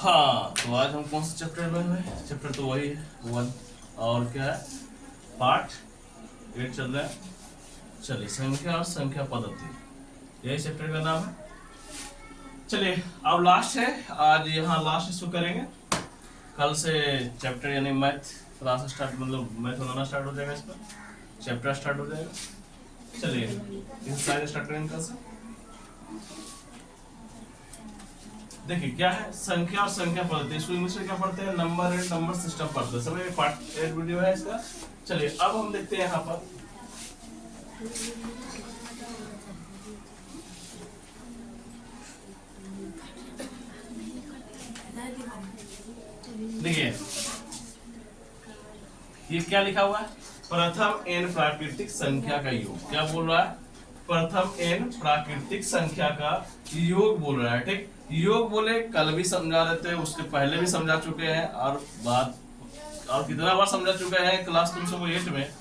हाँ, तो आज हम कौन सा चैप्टर में हैं? चैप्टर तो वही है 1 और क्या है, पार्ट 8 चल रहा है। चलिए, संख्या और संख्या पद्धति, यही चैप्टर का नाम है। चलिए, अब लास्ट है, आज यहाँ लास्ट इसको करेंगे। कल से चैप्टर यानी मैथ क्लास स्टार्ट, मतलब मैथ होना स्टार्ट हो जाएगा, इस पर चैप्टर स्टार्ट हो जाएगा। चलिए, इस साइड स्टार्ट करेंगे कल से। देखिए क्या है, संख्या और संख्या पद्धति। इसको इंग्लिश में क्या पढ़ते हैं? नंबर एंड नंबर सिस्टम पढ़ते हैं। समझ, पार्ट 8 वीडियो है इसका। चलिए, अब हम देखते हैं यहाँ पर देखिए ये क्या लिखा हुआ है, प्रथम एन प्राकृतिक संख्या का योग। क्या बोल रहा है? प्रथम एन प्राकृतिक संख्या का योग बोल रहा है। ठीक, योग बोले कल भी समझा देते हैं, उसके पहले भी समझा चुके हैं, और बात और कितना बार समझा चुके हैं क्लास तुम सबको 8 में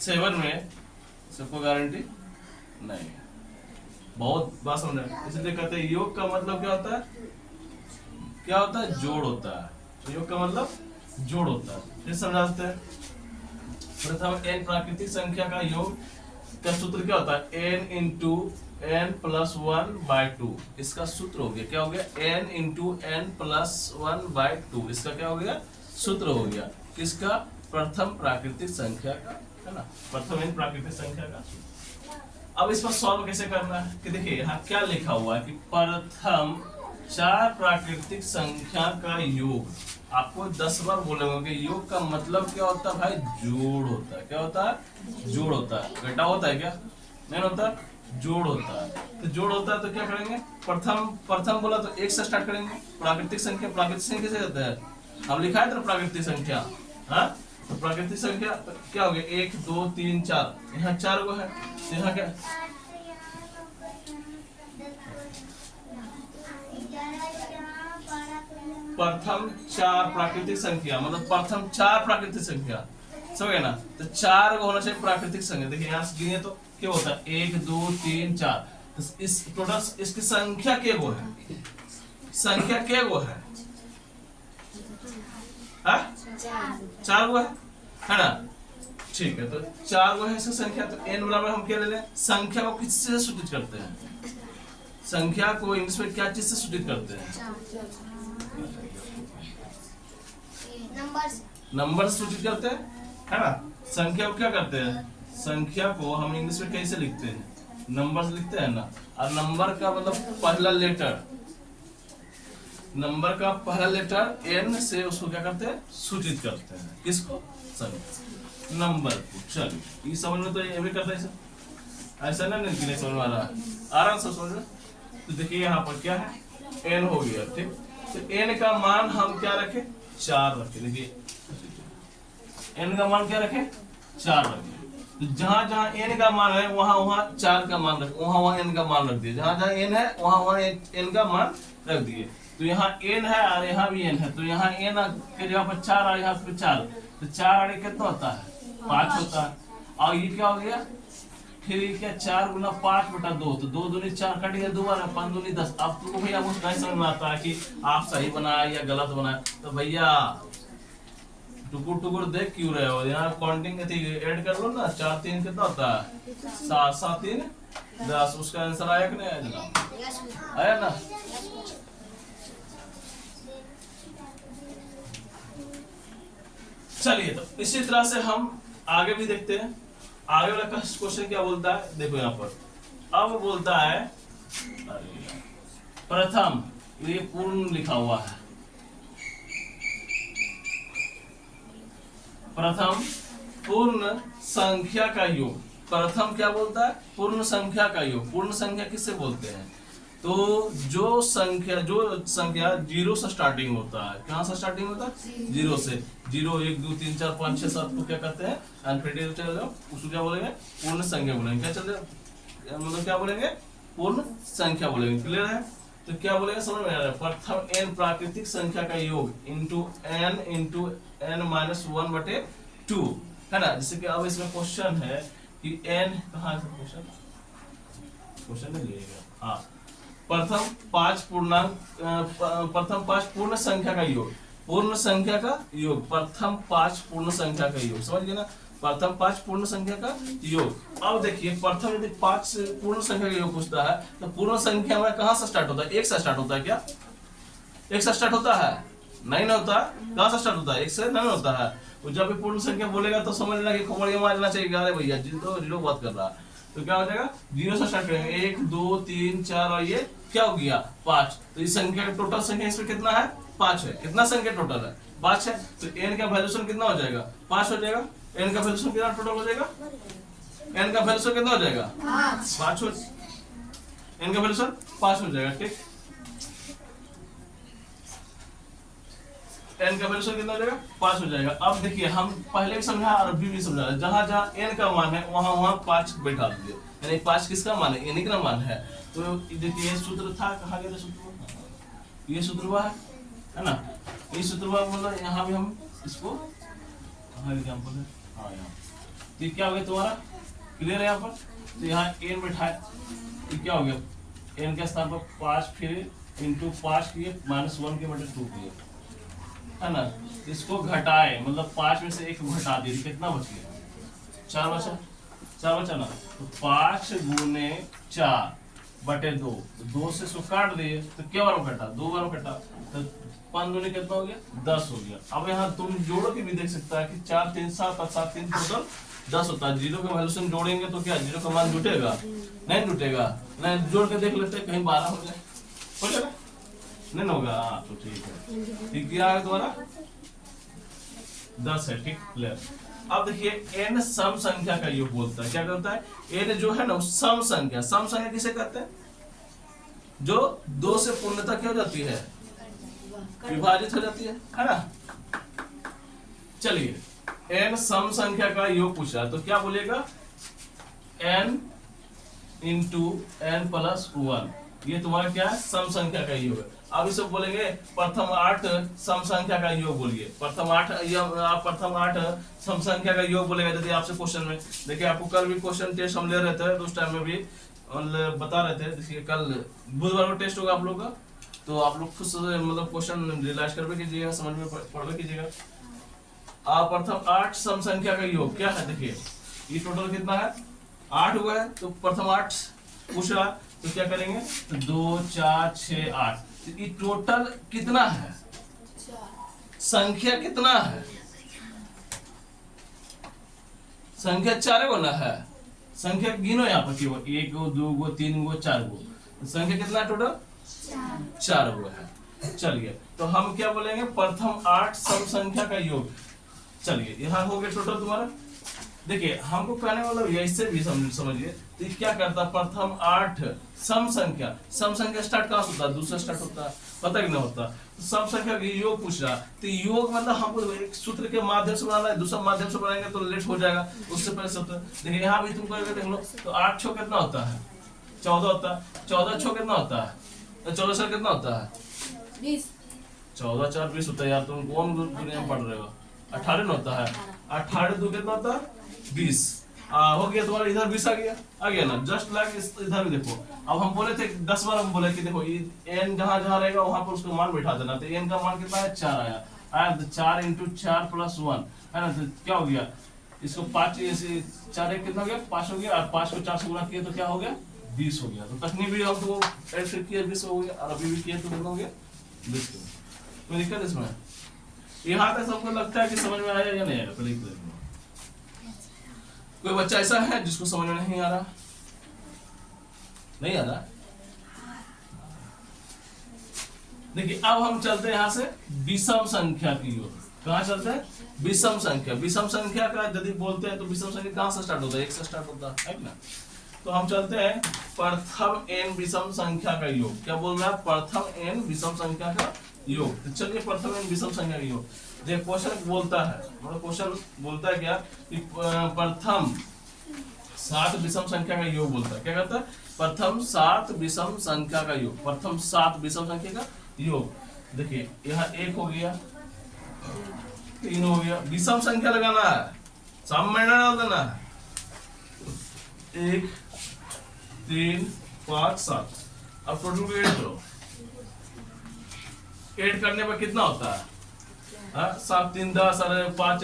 7 में, सबको गारंटी नहीं है, बहुत बार समझा। इसलिए कहते हैं योग का मतलब क्या होता है? क्या होता है? जोड़ होता है। तो योग का मतलब जोड़ होता है। फिर समझाते हैं, प्रथम एन प्राकृतिक संख्या का योग का सूत्र क्या होता है? n into n plus 1/2। इसका सूत्र हो गया, क्या हो गया? n into n plus 1/2। इसका क्या हो गया? सूत्र हो गया किसका? प्रथम प्राकृतिक संख्या का, है ना, प्रथम एन प्राकृतिक संख्या का। अब इस पर सॉल्व कैसे करना है कि देखिए यहाँ क्या लिखा हुआ है कि प्रथम 4 प्राकृतिक संख्या का योग। आपको 10 बार बोलेंगे कि योग का मतलब क्या होता है भाई? जोड़ होता है। क्या होता है? जोड़ होता है। घटा होता है क्या? नहीं होता, जोड़ होता है। तो जोड़ होता है तो क्या करेंगे? प्रथम बोला तो 1 से स्टार्ट करेंगे। प्राकृतिक संख्या, प्राकृतिक संख्या कैसे कहते हैं? हम लिखा है तो प्राकृतिक संख्या, हाँ, तो प्राकृतिक संख्या तो क्या हो गया? 1 2 3 4, यहाँ 4 गो है, तो यहाँ क्या? प्रथम 4 प्राकृतिक संख्या, मतलब प्रथम 4 प्राकृतिक संख्या, समझ ना? तो 4 को होना चाहिए प्राकृतिक संख्या। देखिए यहाँ से गिने तो क्या होता है? 1 2 3 4। तो इस टोटल इसकी संख्या के गो है? संख्या के गो है? 4 गो है ना? ठीक है, तो 4 गो है इसकी संख्या। तो n बराबर हम क्या ले लें? संख्या को किससे सूचित करते हैं? संख्या को इंग्लिश में क्या चीज से सूचित करते हैं? नंबर सूचित करते हैं, है ना? संख्या को क्या करते हैं? संख्या को हम इंग्लिश में कैसे लिखते हैं? नंबर से लिखते हैं ना। और नंबर का मतलब पहला लेटर, नंबर का पहला लेटर n से उसको क्या करते हैं? सूचित करते हैं। किसको? संख्या, नंबर को। चलिए, ये समझ में तो ये भी करता है, ऐसा ना नहीं समझ में आ रहा है, आराम से समझ में। तो देखिए यहाँ पर क्या है? n हो गया। ठीक, तो n का मान हम क्या रखें? 4 रखें। देखिए n का मान क्या रखें? 4 रखें। तो जहां जहां n का मान है वहां वहां 4 का मान रख, वहां वहां n का मान रख दिए। जहां जहां n है वहां वहां n का मान रख दिए। तो यहाँ n है और यहाँ भी n है, तो यहाँ n के जगह पर 4 और यहाँ पे 4, तो 4 और कितना होता है? 5 होता है। और ये क्या हो गया फिर? ये क्या? 4 गुना 5/2, तो 2 दूनी 4 कट गया, 2 बार 5 दूनी 10। अब तुमको भैया वो नहीं समझ में आता है कि आप सही बनाया या गलत बनाया, तो भैया टुकुर टुकुर देख क्यों रहे हो? यहाँ काउंटिंग ऐड कर लो ना। 4 3 कितना होता है? 7 7 3 10। उसका आंसर आया कि नहीं आया जनाब? आया ना? चलिए, तो इसी तरह से हम आगे भी देखते हैं। आगे वाला क्वेश्चन क्या बोलता है? देखो यहाँ पर अब बोलता है प्रथम, ये पूर्ण लिखा हुआ है, प्रथम पूर्ण संख्या का योग। प्रथम क्या बोलता है? पूर्ण संख्या का योग। पूर्ण संख्या किससे बोलते हैं? तो जो संख्या 0 से स्टार्टिंग होता है। कहाँ से स्टार्टिंग होता है? 0 से। 0 1 2 3 4 5 6 7 को क्या कहते हैं? अनफिनिटी चले जाओ, उसको क्या बोलेंगे? पूर्ण संख्या बोलेंगे। क्या चले, मतलब क्या बोलेंगे? पूर्ण संख्या बोलेंगे। क्लियर है? तो क्या बोलेंगे समझ में आ रहा है? प्रथम n प्राकृतिक संख्या का योग इंटू n माइनस 1/2, है ना? जैसे कि अब इसमें क्वेश्चन है कि n, कहाँ से क्वेश्चन नहीं लिएगा, हाँ, प्रथम पांच पूर्ण संख्या का योग, पूर्ण संख्या का योग, प्रथम पांच पूर्ण संख्या का योग, समझ गए ना, प्रथम पांच पूर्ण संख्या का योग। अब देखिए प्रथम यदि पांच पूर्ण संख्या का योग पूछता है तो पूर्ण संख्या में कहां से स्टार्ट होता है? एक से स्टार्ट होता है क्या? एक से स्टार्ट होता है? नहीं ना होता। कहां से स्टार्ट होता है? एक से नहीं होता है। तो जब भी पूर्ण संख्या बोलेगा तो समझ लेना कि खोपड़िया मारना चाहिए। अरे भैया जीरो बात कर रहा है, तो क्या हो जाएगा? जीरो से स्टार्ट करेंगे, 1 2 3 4 और ये क्या हो गया? 5। तो इस संख्या का टोटल संख्या इसमें कितना है? 5 है। कितना संख्या टोटल है? 5 है। तो n का वैल्यूशन कितना हो जाएगा? 5 हो जाएगा। n का वैल्यूशन कितना टोटल हो जाएगा? n का वैल्यूशन कितना हो जाएगा? 5 हो। n का वैल्यूशन 5 हो जाएगा। ठीक, n का वैल्यूशन कितना हो जाएगा? 5 हो जाएगा। अब देखिए हम पहले भी समझा और अभी भी समझा, जहां जहां n का मान है वहां वहां 5 बैठा दीजिए। यानी 5 किसका मान है? n का मान है। तो देखिए ये सूत्र था, कहां गया सूत्र? ये सूत्र हुआ है ना, ये सूत्र हुआ, मतलब यहाँ भी हम इसको एग्जाम्पल है, हाँ यहाँ तो क्या हो गया तुम्हारा? क्लियर है यहाँ पर? तो यहाँ n बैठा है, ये क्या हो गया? n के स्थान पर 5 फिर इंटू 5 किए -1 के बटे 2 किए, है ना। इसको घटाए, मतलब 5 में से 1 घटा दिए, कितना बच गया? 4 बचा। 4 बचा ना, तो 5 गुने 4 बटे 2, 2 से इसको काट दिए तो क्या बार कटा? 2 बार कटा, तो 5 दूनी कितना हो गया? 10 हो गया। अब यहाँ तुम जोड़ो के भी देख सकता है कि 4 3 7 और 7 3 टोटल 10 होता है। जीरो का वैल्यूशन जोड़ेंगे तो क्या जीरो का मान जुटेगा? नहीं जुटेगा। नहीं, जोड़ के देख लेते हैं, कहीं 12 हो जाए, हो जाएगा? नहीं ना होगा। हाँ तो ठीक है। ठीक, क्या है तुम्हारा? 10 है। ठीक, क्लियर। अब देखिए n सम संख्या का योग बोलता है। क्या करता है? n जो है ना सम संख्या, सम संख्या किसे कहते हैं? जो 2 से पूर्णता क्या हो जाती है? विभाजित हो जाती है ना। चलिए n सम संख्या का योग पूछा तो क्या बोलेगा? n इंटू n प्लस 1, ये तुम्हारा क्या है? सम संख्या का योग है। अब इसे बोलेंगे प्रथम 8 सम संख्या का योग बोलिए। प्रथम 8 सम संख्या का योग बोलेगा यदि आपसे क्वेश्चन में। देखिए आपको कल भी क्वेश्चन टेस्ट हम ले रहे थे, तो उस टाइम में भी बता रहे थे। देखिए कल बुधवार को टेस्ट होगा आप लोग का, तो आप लोग खुद से मतलब क्वेश्चन रियलाइज कर कीजिएगा, समझ में पढ़ कीजिएगा। आप प्रथम 8 सम संख्या का योग क्या है? देखिए ये टोटल कितना है? 8 हुआ है। तो प्रथम 8 पूछ रहा, तो क्या करेंगे? तो 2 4 6 8, ये टोटल कितना है? संख्या कितना है? संख्या 4 गो ना है। संख्या गिनो यहाँ पर, 1 गो 2 गो 3 गो 4 गो, संख्या कितना है टोटल? 4 गो है। चलिए तो हम क्या बोलेंगे? प्रथम 8 सम संख्या का योग। चलिए यहाँ हो गया टोटल तुम्हारा। देखिए हमको कहने वाला इससे भी समझिए, तो क्या करता? प्रथम 8 सम संख्या, सम संख्या स्टार्ट कहाँ से होता है? दूसरा स्टार्ट होता है, पता कि नहीं होता? तो सम संख्या का योग पूछ रहा, तो योग मतलब हमको एक सूत्र के माध्यम से बनाना है, दूसरा माध्यम से बनाएंगे तो लेट हो जाएगा, उससे पहले सब। देखिए यहाँ भी तुम करके देख लो, तो 8 छो कितना होता है? 14 होता है। 14 छो कितना होता है? 14 छो कितना होता है? 20। 14 4 20 होता है यार, तुम कौन दुनिया में पढ़ रहे हो? 18 न होता है। 18 2 कितना होता है? 20। हो गया तुम्हारा, इधर 20 आ गया ना। जस्ट लाइक इधर भी देखो, अब हम बोले थे 10 बार हम बोले कि देखो n जहां जहां रहेगा वहां पर उसका मान बैठा देना। तो n का मान कितना है? 4 आया। तो 4 इंटू 4 प्लस 1 है ना, तो क्या हो गया? इसको 5 4 1 कितना हो गया? 5 हो गया, और 5 को 4 से गुणा किया तो क्या हो गया? 20 हो गया। तो तकनी भी हम तो ऐड किया 20 हो गया, और अभी भी किया तो कितना हो गया? 20। कोई दिक्कत इसमें? यहाँ तक सबको लगता है कि समझ में आया या नहीं आया? पहले कोई बच्चा ऐसा है जिसको समझ में नहीं आ रहा? नहीं आ रहा? देखिए अब हम चलते हैं यहाँ से विषम संख्या की ओर। कहाँ चलते हैं? विषम संख्या। विषम संख्या का यदि बोलते हैं तो विषम संख्या कहाँ से स्टार्ट होता है? 1 से स्टार्ट होता है ना। तो हम चलते हैं प्रथम n विषम संख्या का योग। क्या बोल रहा है? प्रथम n विषम संख्या का योग। तो चलिए प्रथम n विषम संख्या का योग। देखिए क्वेश्चन बोलता है, मतलब क्वेश्चन बोलता है क्या कि प्रथम 7 विषम संख्या का योग बोलता है। क्या कहता है? प्रथम 7 विषम संख्या का योग। प्रथम 7 विषम संख्या का योग। देखिए यहाँ 1 हो गया, 3 हो गया, विषम संख्या लगाना है, सम में डाल देना है। 1 3 5 7। अब टोटल को ऐड करो, ऐड करने पर कितना होता है? 7 3 10 और 5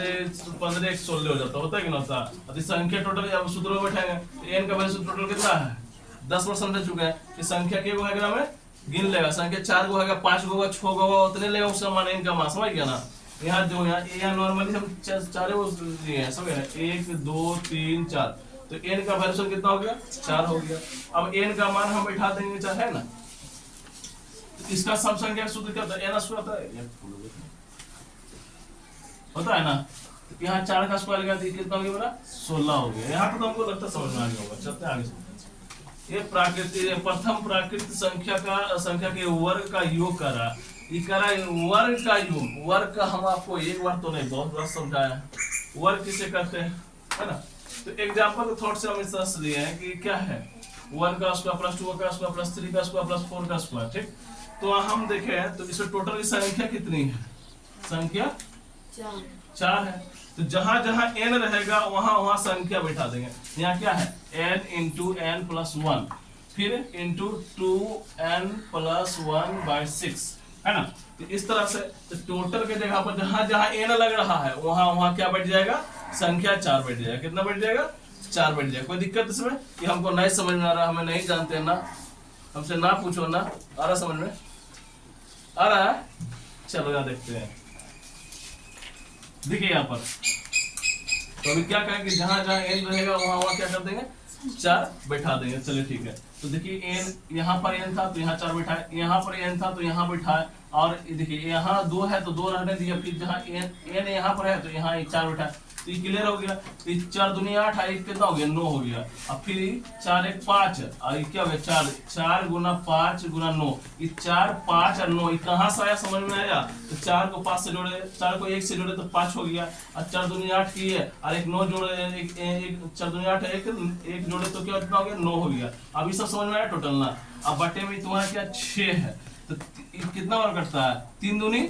15 1 16 हो जाता, होता है कि नहीं होता? अब इस संख्या टोटल अब सूत्र में बैठाएंगे तो n का वैल्यू टोटल कितना है? 10 बार समझ चुके हैं कि संख्या के को है में गिन लेगा, संख्या 4 को है, 5 को होगा, 6 को होगा, उतने लेगा उसका मान n का मान, समझ गया ना? यहाँ जो यहाँ नॉर्मली हम चारे वो लिए हैं, समझ गए? 1 2 3 4, तो n का वैल्यू कितना हो गया? 4 हो गया। अब n का मान हम बैठा देंगे 4, है ना? तो इसका सम संख्या सूत्र क्या होता है? n स्क्वायर होता है, होता है ना? तो यहाँ 4 का स्क्वायर लगा, कितना हो गया मेरा? 16 हो गया। यहाँ तो हमको लगता है समझ में आ गया होगा, चलते आगे समझते। ये प्राकृतिक प्रथम प्राकृतिक संख्या के वर्ग का योग करा, ये करा वर्ग का योग। वर्ग का हम आपको एक बार तो नहीं, बहुत बार समझाया। वर्ग किसे कहते हैं, है ना? तो एग्जांपल के थॉट से हम इस तरह से लिए हैं कि क्या है? 1 का स्क्वायर प्लस 2 का स्क्वायर प्लस 3 का स्क्वायर प्लस 4 का स्क्वायर, ठीक? तो हम देखें तो इसमें टोटल की संख्या कितनी है? संख्या 4 है। तो जहां जहां n रहेगा वहां वहां संख्या बैठा देंगे। यहाँ क्या है? n इंटू n प्लस 1, फिर इंटू 2n प्लस 1/6, है ना? तो इस तरह से तो टोटल के जगह पर जहां जहां n लग रहा है वहां वहां क्या बैठ जाएगा? संख्या 4 बैठ जाएगा। कितना बैठ जाएगा? 4 बैठ जाएगा। कोई दिक्कत इसमें कि हमको नहीं समझ में आ रहा, हमें नहीं जानते ना, हमसे ना पूछो ना, आ रहा समझ में? आ रहा है? चलो यहाँ देखते हैं। देखिए यहाँ पर तो अभी क्या कहें कि जहां जहां n रहेगा वहां वहां क्या कर देंगे? 4 बैठा देंगे। चलिए ठीक है। तो देखिए n यहाँ पर n था तो यहाँ 4 बैठा है, यहाँ पर n था तो यहाँ बैठा है, और देखिए यहाँ 2 है तो 2 रहने दिया, फिर जहाँ n यहाँ पर है तो यहाँ 4 बैठा है। तो ये क्लियर हो गया। तो 4 दूनी 8 है, कितना हो गया? 9 हो गया। अब फिर 4 1 5 और ये क्या हो गया? 4 गुना 5 गुना 9, ये 4 5 और 9 ये कहाँ से आया? समझ में आया? तो 4 को 5 से जोड़े, 4 को 1 से जोड़े तो 5 हो गया, और 4 दूनी 8 की है, और एक 9 जोड़े, एक 4 दूनी 8 एक जोड़े तो क्या कितना हो गया? 9 हो गया। अब ये सब समझ में आया टोटल ना? अब बटे में तुम्हारा क्या? 6 है, तो कितना बार कटता है? 3 दूनी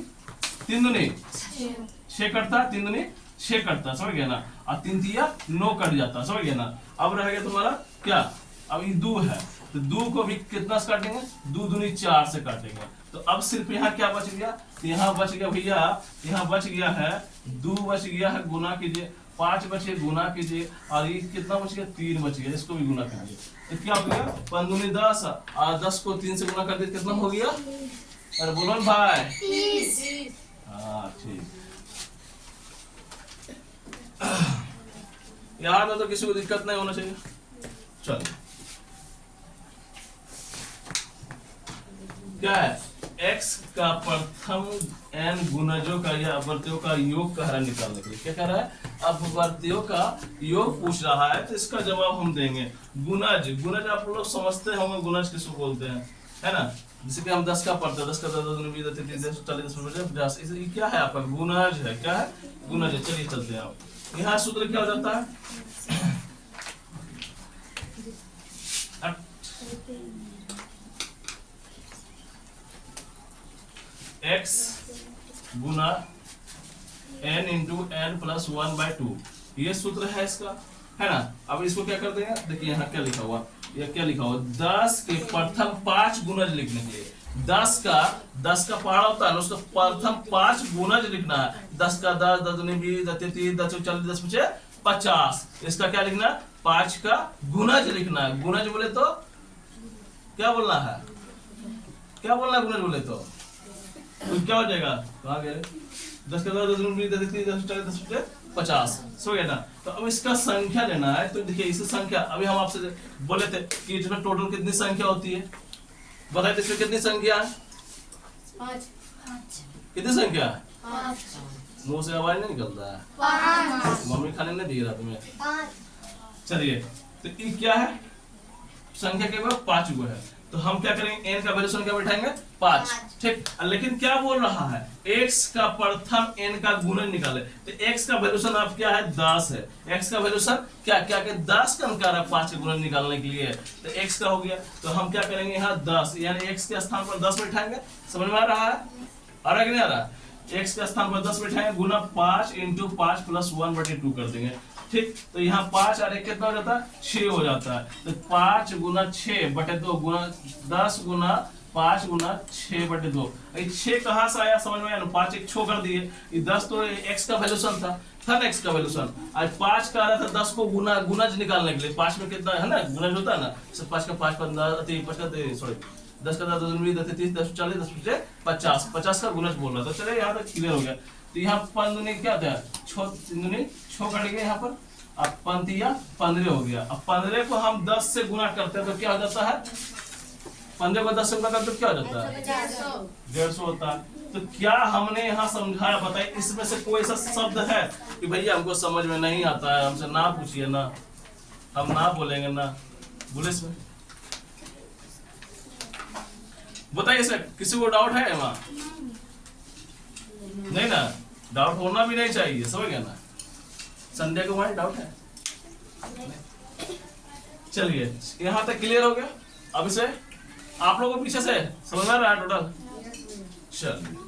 6 कटता है, 3 दूनी 6 कटता है, समझ गया ना? और 3 तिया 9 कट जाता है, समझ गया ना? अब रह गया तुम्हारा क्या? अब ये 2 है, तो 2 को भी कितना से काटेंगे? 2 दूनी 4 से काटेंगे। तो अब सिर्फ यहाँ क्या बच गया? तो यहाँ बच गया भैया, यहाँ बच गया है 2 बच गया है, गुना कीजिए, 5 बचे गुना कीजिए, और ये कितना बच गया? 3 बच गया, इसको भी गुना कीजिए। तो क्या हो गया? 5 दूनी 10, और 10 को 3 से गुना कर दिया, कितना हो गया? अरे बोलो ना भाई। 30। हाँ ठीक। यहाँ में तो किसी को दिक्कत नहीं होना चाहिए। चलो क्या है? x का प्रथम n गुणजों का या अपवर्तियों का योग कह रहा है निकालने के लिए। क्या कह रहा है? अपवर्तियों का योग पूछ रहा है, तो इसका जवाब हम देंगे। गुणज, गुणज आप लोग समझते होंगे, गुणज किसको बोलते हैं, है ना? जैसे कि हम 10 का पढ़ते हैं, 10 का 10 20 30 40 50, ये क्या है? आपका गुणज है। क्या है? गुणज है। चलिए चलते हैं। आप यहाँ सूत्र क्या हो जाता है? x गुना n इंटू n प्लस 1/2, ये सूत्र है इसका, है ना? अब इसको क्या कर देंगे? देखिए यहाँ क्या लिखा हुआ, ये क्या लिखा हुआ? 10 के प्रथम 5 गुणज लिखने के लिए 10 का पहाड़ा होता है ना, उसका प्रथम 5 गुणज लिखना है। 10 का 10, 10 दूनी 20, 10 30, 10 40, 10 पचे 50। इसका क्या लिखना है? 5 का गुणज लिखना है। गुणज बोले तो क्या बोलना है? क्या बोलना है गुणज बोले तो क्या हो जाएगा? कहाँ गए? 10 का 10, 10 दूनी 20, 10 30, 10 40, 10 पचे 50, सो गया ना? तो अब इसका संख्या लेना है। तो देखिए इस संख्या, अभी हम आपसे बोले थे कि इसमें टोटल कितनी संख्या होती है, बताइए। तो इसमें कितनी संख्या है? 5। कितनी संख्या है? 5। मुंह से आवाज नहीं निकलता है, मम्मी खाने नहीं दे रहा तुम्हें। 5। चलिए, तो ये क्या है? संख्या के बाद 5 गो है, तो हम क्या करेंगे? n का वैल्यू क्या बैठाएंगे? 5, ठीक। लेकिन क्या बोल रहा है? x का प्रथम n का गुणज निकाले, तो x का वैल्यू अब क्या है? 10 है। x का वैल्यू क्या क्या के 10 का अंकार है 5 के गुणज निकालने के लिए, तो x का हो गया। तो हम क्या करेंगे? यहाँ 10 यानी x के स्थान पर 10 बैठाएंगे। समझ में आ रहा है? आ रहा है कि नहीं आ रहा? x के स्थान पर 10 बैठाएंगे, गुना 5 इंटू 5 प्लस 1/2 कर देंगे। ठीक, तो यहाँ 5 और 1 कितना हो जाता है, 6 हो जाता है। तो 5 गुना 6 बटे 2 गुना 10 गुना 5 गुना 6 बटे 2। 6 कहाँ से आया समझ में आया ना, 5 एक छो कर दिए, ये 10 तो x का वैल्यूशन था ना, x का वैल्यूशन। आज 5 का आ रहा था 10 को गुणज निकालने के लिए, 5 में कितना है ना गुणज होता है ना, 5 का 5 15 5 का सॉरी 10 का 10 30 10 40 10 50 50 का गुणज बोल रहा था। चलिए यहाँ तक क्लियर हो गया। तो यहाँ 5 दूनी क्या था, 6 दूनी 6 कट गया यहाँ पर, अब 15 हो गया। अब 15 को हम 10 से गुना करते हैं तो क्या हो जाता है, 15 को 10 से गुना करते तो क्या हो जाता है, 150 होता है। तो क्या हमने यहाँ समझाया, बताइए इसमें से कोई ऐसा शब्द है कि भैया हमको समझ में नहीं आता है, हमसे ना पूछिए ना, हम ना बोलेंगे ना, बोले इसमें बताइए सर, किसी को डाउट है वहाँ, नहीं ना, डाउट होना भी नहीं चाहिए, समझ गया ना। संध्या को वहाँ डाउट है, चलिए यहाँ तक क्लियर हो गया। अब इसे आप लोगों को पीछे से समझ में आ रहा है टोटल, चलिए।